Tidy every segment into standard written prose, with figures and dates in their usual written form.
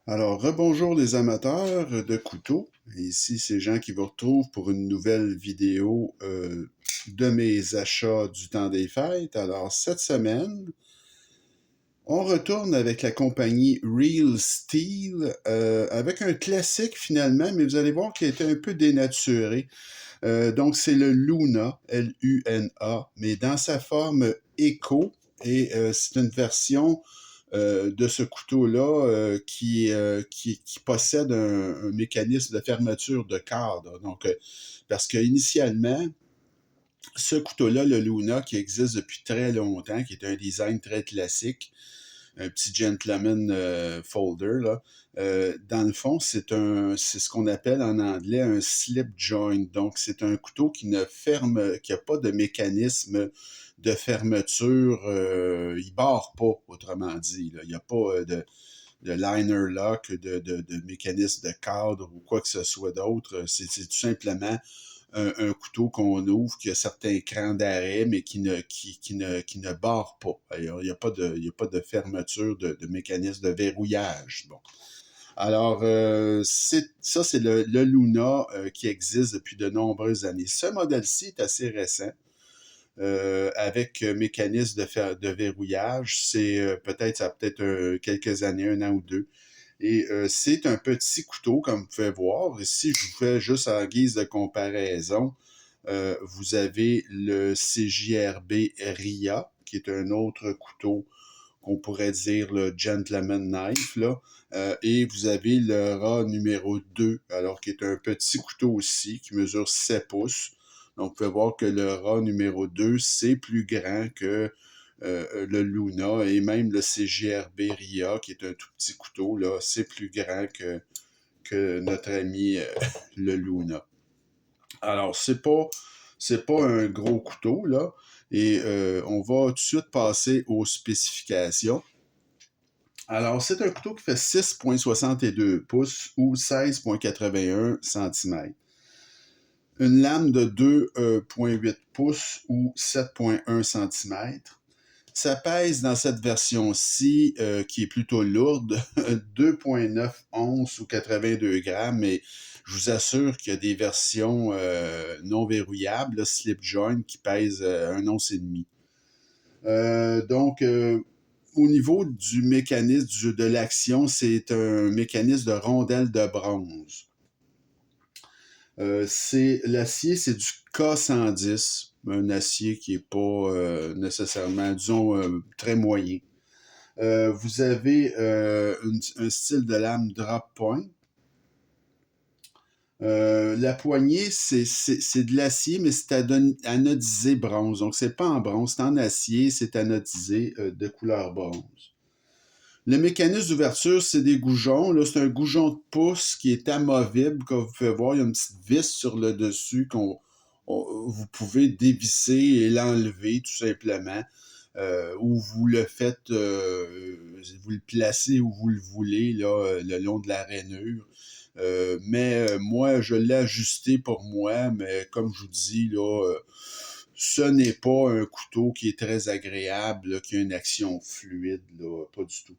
Alors, rebonjour les amateurs de couteaux. Ici, c'est Jean qui vous retrouve pour une nouvelle vidéo de mes achats du temps des fêtes. Alors, cette semaine, on retourne avec la compagnie Real Steel, avec un classique finalement, mais vous allez voir qu'il a été un peu dénaturé. Donc, c'est le Luna, Luna, mais dans sa forme Eco, et c'est une version de ce couteau-là qui possède un mécanisme de fermeture de cadre. Donc, parce qu'initialement, ce couteau-là, le Luna, qui existe depuis très longtemps, qui est un design très classique, un petit gentleman folder, là, dans le fond, c'est ce qu'on appelle en anglais un slip joint. Donc, c'est un couteau qui ne ferme, qui n'a pas de mécanisme de fermeture, il barre pas, autrement dit. Là. Il n'y a pas de liner lock, de mécanisme de cadre ou quoi que ce soit d'autre. C'est tout simplement un couteau qu'on ouvre, qui a certains crans d'arrêt, mais qui ne barre pas. Il n'y a pas de fermeture, de mécanisme de verrouillage. Bon. Alors, ça, c'est le Luna qui existe depuis de nombreuses années. Ce modèle-ci est assez récent. Avec mécanisme de verrouillage, c'est ça a peut-être quelques années, un an ou deux. Et c'est un petit couteau, comme vous pouvez voir. Ici, je vous fais juste en guise de comparaison. Vous avez le CJRB RIA, qui est un autre couteau qu'on pourrait dire le Gentleman Knife, là. Et vous avez le rat numéro 2, alors qui est un petit couteau aussi, qui mesure 7 pouces. Donc, vous pouvez voir que le rat numéro 2, c'est plus grand que le Luna et même le CGRB RIA, qui est un tout petit couteau, là, c'est plus grand que notre ami le Luna. Alors, c'est pas un gros couteau, là. Et on va tout de suite passer aux spécifications. Alors, c'est un couteau qui fait 6,62 pouces ou 16,81 cm. Une lame de 2,8 pouces ou 7,1 cm. Ça pèse dans cette version-ci, qui est plutôt lourde, 2,9 onces ou 82 grammes, mais je vous assure qu'il y a des versions non verrouillables, là, slip joint, qui pèsent 1 once et demi. Donc, au niveau du mécanisme de l'action, c'est un mécanisme de rondelle de bronze. L'acier, c'est du K110, un acier qui n'est pas nécessairement, disons, très moyen. Vous avez un style de lame drop point. La poignée, c'est de l'acier, mais c'est anodisé bronze. Donc, c'est pas en bronze, c'est en acier, c'est anodisé de couleur bronze. Le mécanisme d'ouverture, c'est des goujons. Là, c'est un goujon de pouce qui est amovible. Comme vous pouvez voir, il y a une petite vis sur le dessus vous pouvez dévisser et l'enlever tout simplement. Ou vous le faites, vous le placez où vous le voulez, là, le long de la rainure. Mais moi, je l'ai ajusté pour moi, mais comme je vous dis, là, ce n'est pas un couteau qui est très agréable, là, qui a une action fluide, là, pas du tout.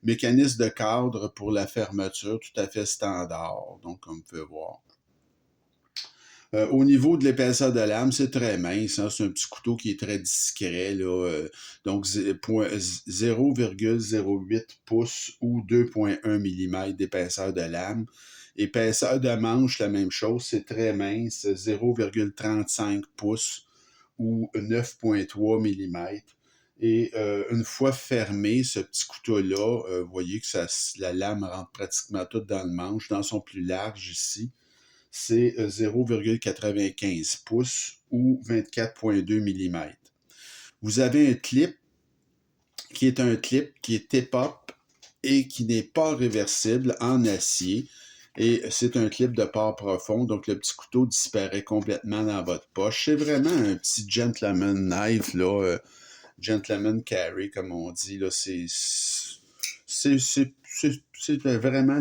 Mécanisme de cadre pour la fermeture, tout à fait standard, donc comme vous pouvez voir. Au niveau de l'épaisseur de lame, c'est très mince. Hein? C'est un petit couteau qui est très discret. Là, donc 0,08 pouces ou 2,1 mm d'épaisseur de lame. Épaisseur de manche, la même chose, c'est très mince, 0,35 pouces ou 9,3 mm. Et une fois fermé, ce petit couteau-là, vous voyez que la lame rentre pratiquement toute dans le manche. Dans son plus large ici, c'est 0,95 pouces ou 24,2 mm. Vous avez un clip qui est tip-up et qui n'est pas réversible en acier. Et c'est un clip de port profond, donc le petit couteau disparaît complètement dans votre poche. C'est vraiment un petit gentleman knife, là, gentleman carry, comme on dit. Là, c'est vraiment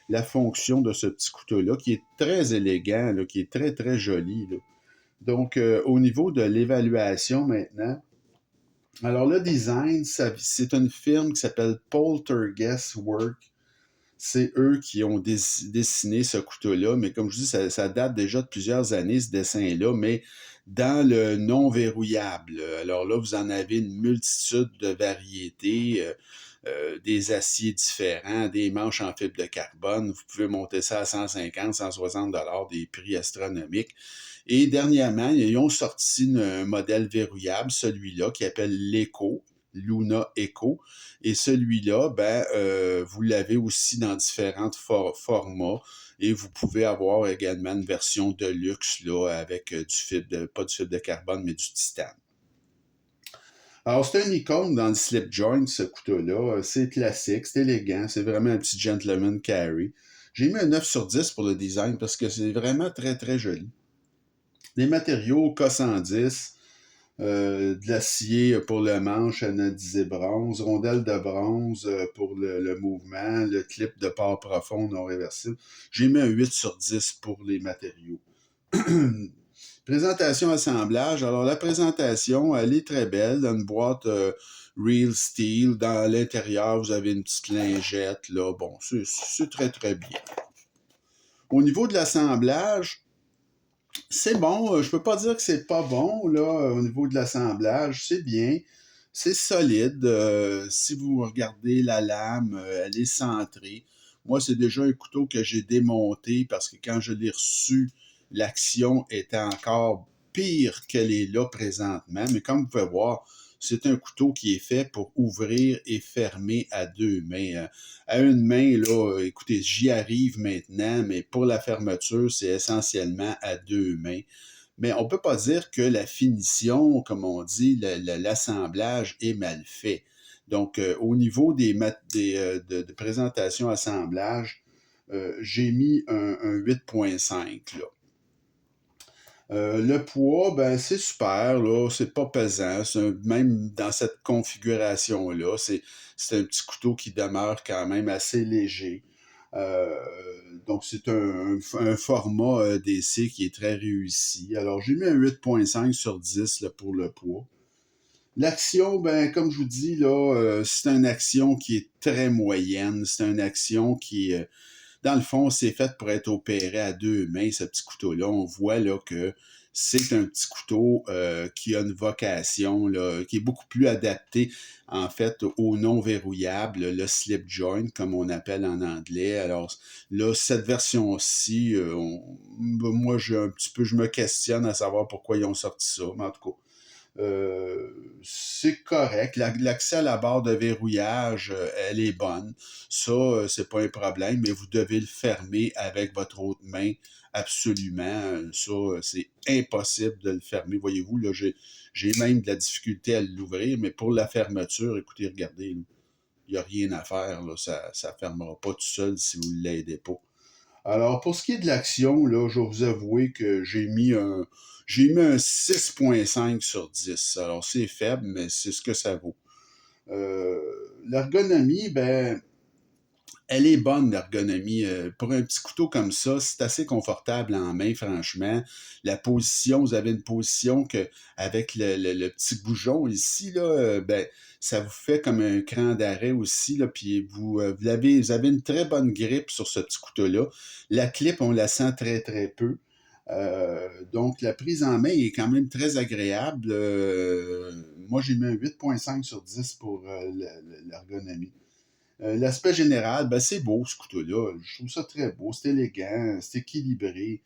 la fonction de ce petit couteau-là, qui est très élégant, là, qui est très, très joli. Là. Donc, au niveau de l'évaluation maintenant, alors le design, c'est une firme qui s'appelle Poltergeist Work. c'est eux qui ont dessiné ce couteau-là, mais comme je dis, ça date déjà de plusieurs années, ce dessin-là, mais dans le non verrouillable. Alors là, vous en avez une multitude de variétés, des aciers différents, des manches en fibre de carbone. Vous pouvez monter ça à 150, 160 $, des prix astronomiques. Et dernièrement, ils ont sorti un modèle verrouillable, celui-là, qui appelle l'Eco, Luna Eco. Et celui-là, vous l'avez aussi dans différents formats. Et vous pouvez avoir également une version de luxe là, avec pas du fibre de carbone, mais du titane. Alors, c'est un icône dans le slip joint, ce couteau-là. C'est classique, c'est élégant, c'est vraiment un petit gentleman carry. J'ai mis un 9 sur 10 pour le design parce que c'est vraiment très, très joli. Les matériaux, K110, de l'acier pour le manche anodisé bronze, rondelle de bronze pour le mouvement, le clip de port profond non réversible. J'ai mis un 8 sur 10 pour les matériaux. Présentation assemblage. Alors, la présentation, elle est très belle. Dans une boîte Real Steel. Dans l'intérieur, vous avez une petite lingette. Là. Bon, c'est très, très bien. Au niveau de l'assemblage, c'est bon. Je peux pas dire que c'est pas bon, là, au niveau de l'assemblage. C'est bien. C'est solide. Si vous regardez la lame, elle est centrée. Moi, c'est déjà un couteau que j'ai démonté parce que quand je l'ai reçu, l'action était encore pire qu'elle est là présentement. Mais comme vous pouvez voir, c'est un couteau qui est fait pour ouvrir et fermer à deux mains. À une main, là, écoutez, j'y arrive maintenant, mais pour la fermeture, c'est essentiellement à deux mains. Mais on ne peut pas dire que la finition, comme on dit, l'assemblage est mal fait. Donc, au niveau de présentation assemblage, j'ai mis un 8.5 là. Le poids, c'est super, là, c'est pas pesant. Même dans cette configuration-là, c'est un petit couteau qui demeure quand même assez léger. Euh, donc, c'est un format DC qui est très réussi. Alors, j'ai mis un 8.5 sur 10 là, pour le poids. L'action, comme je vous dis, là, c'est une action qui est très moyenne. C'est une action qui, dans le fond, c'est fait pour être opéré à deux mains, ce petit couteau-là. On voit là que c'est un petit couteau qui a une vocation, là, qui est beaucoup plus adapté, en fait, au non verrouillable, le slip joint, comme on appelle en anglais. Alors là, cette version-ci, moi, je me questionne à savoir pourquoi ils ont sorti ça, mais en tout cas. C'est correct. L'accès à la barre de verrouillage, elle est bonne. Ça, c'est pas un problème, mais vous devez le fermer avec votre autre main. Absolument. Ça, c'est impossible de le fermer. Voyez-vous, là, j'ai même de la difficulté à l'ouvrir, mais pour la fermeture, écoutez, regardez, il n'y a rien à faire. Là, ça ne fermera pas tout seul si vous ne l'aidez pas. Alors, pour ce qui est de l'action, là, je vais vous avouer que j'ai mis un 6.5 sur 10. Alors, c'est faible, mais c'est ce que ça vaut. L'ergonomie, elle est bonne, l'ergonomie. Pour un petit couteau comme ça, c'est assez confortable en main, franchement. La position, vous avez une position que, avec le petit bougeon ici, là, ça vous fait comme un cran d'arrêt aussi, là, puis vous avez une très bonne grippe sur ce petit couteau-là. La clip, on la sent très, très peu. Donc, la prise en main est quand même très agréable. Moi, j'ai mis un 8.5 sur 10 pour l'ergonomie. L'aspect général, c'est beau ce couteau-là. Je trouve ça très beau, c'est élégant, c'est équilibré.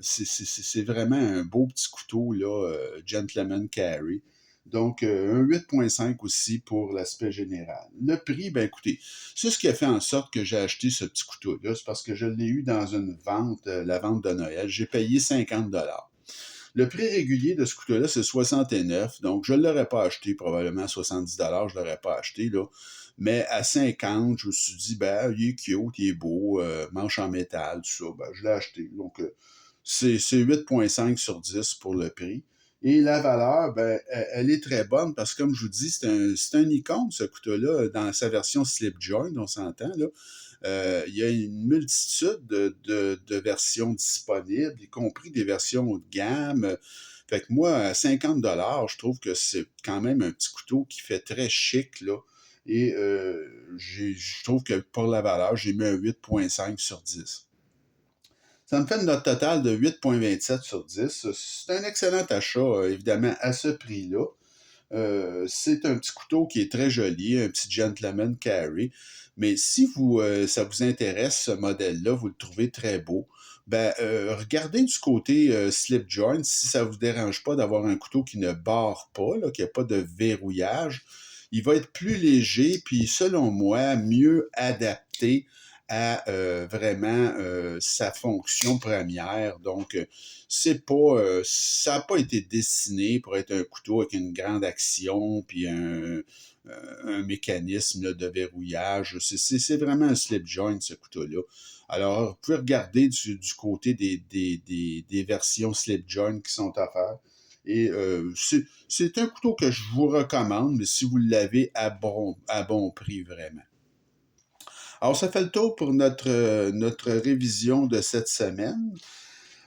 C'est vraiment un beau petit couteau, là, Gentleman Carry. Donc, un 8.5 aussi pour l'aspect général. Le prix, écoutez, c'est ce qui a fait en sorte que j'ai acheté ce petit couteau-là. C'est parce que je l'ai eu dans une vente, la vente de Noël. J'ai payé 50 $. Le prix régulier de ce couteau-là, c'est 69. Donc, je ne l'aurais pas acheté, probablement à 70 $, je ne l'aurais pas acheté, là. Mais à 50, je me suis dit, il est cute, il est beau, manche en métal, tout ça, je l'ai acheté. Donc, c'est 8.5 sur 10 pour le prix. Et la valeur, elle est très bonne parce que, comme je vous dis, c'est un icône, ce couteau-là, dans sa version slip joint, on s'entend, là. Il y a une multitude de versions disponibles, y compris des versions haut de gamme. Fait que moi, à 50 $, je trouve que c'est quand même un petit couteau qui fait très chic, là. Et je trouve que pour la valeur, j'ai mis un 8,5 sur 10. Ça me fait une note totale de 8,27 sur 10. C'est un excellent achat, évidemment, à ce prix-là. C'est un petit couteau qui est très joli, un petit gentleman carry. Mais si ça vous intéresse, ce modèle-là, vous le trouvez très beau, ben, regardez du côté slip joint, si ça vous dérange pas d'avoir un couteau qui ne barre pas, là, qui n'a pas de verrouillage. Il va être plus léger, puis selon moi, mieux adapté à vraiment sa fonction première. Donc, c'est pas, ça n'a pas été dessiné pour être un couteau avec une grande action, puis un mécanisme là, de verrouillage. C'est vraiment un slip joint, ce couteau-là. Alors, vous pouvez regarder du côté des versions slip joint qui sont offertes. Et c'est un couteau que je vous recommande, mais si vous l'avez à bon prix, vraiment. Alors, ça fait le tour pour notre révision de cette semaine.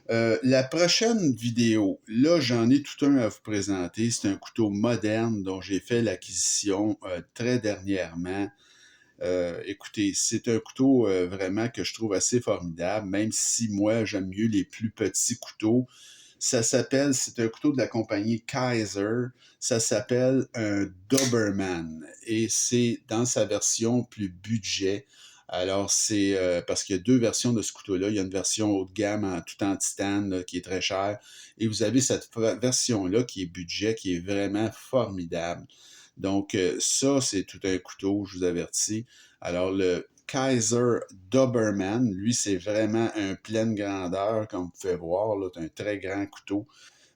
La prochaine vidéo, là, j'en ai tout un à vous présenter. C'est un couteau moderne dont j'ai fait l'acquisition très dernièrement. Écoutez, c'est un couteau vraiment que je trouve assez formidable, même si moi, j'aime mieux les plus petits couteaux. C'est un couteau de la compagnie Kaiser. Ça s'appelle un Doberman et c'est dans sa version plus budget. Alors, c'est parce qu'il y a deux versions de ce couteau-là. Il y a une version haut de gamme tout en titane là, qui est très chère. Et vous avez cette version-là qui est budget, qui est vraiment formidable. Donc, ça, c'est tout un couteau, je vous avertis. Alors, le Kaiser Doberman, lui, c'est vraiment un pleine grandeur, comme vous pouvez voir. C'est un très grand couteau.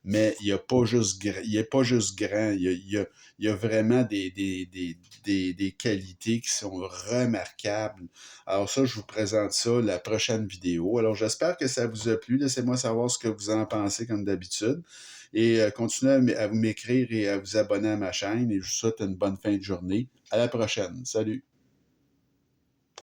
Mais il n'est pas juste grand. Il y a vraiment des qualités qui sont remarquables. Alors ça, je vous présente ça la prochaine vidéo. Alors j'espère que ça vous a plu. Laissez-moi savoir ce que vous en pensez comme d'habitude. Et continuez à m'écrire et à vous abonner à ma chaîne. Et je vous souhaite une bonne fin de journée. À la prochaine. Salut!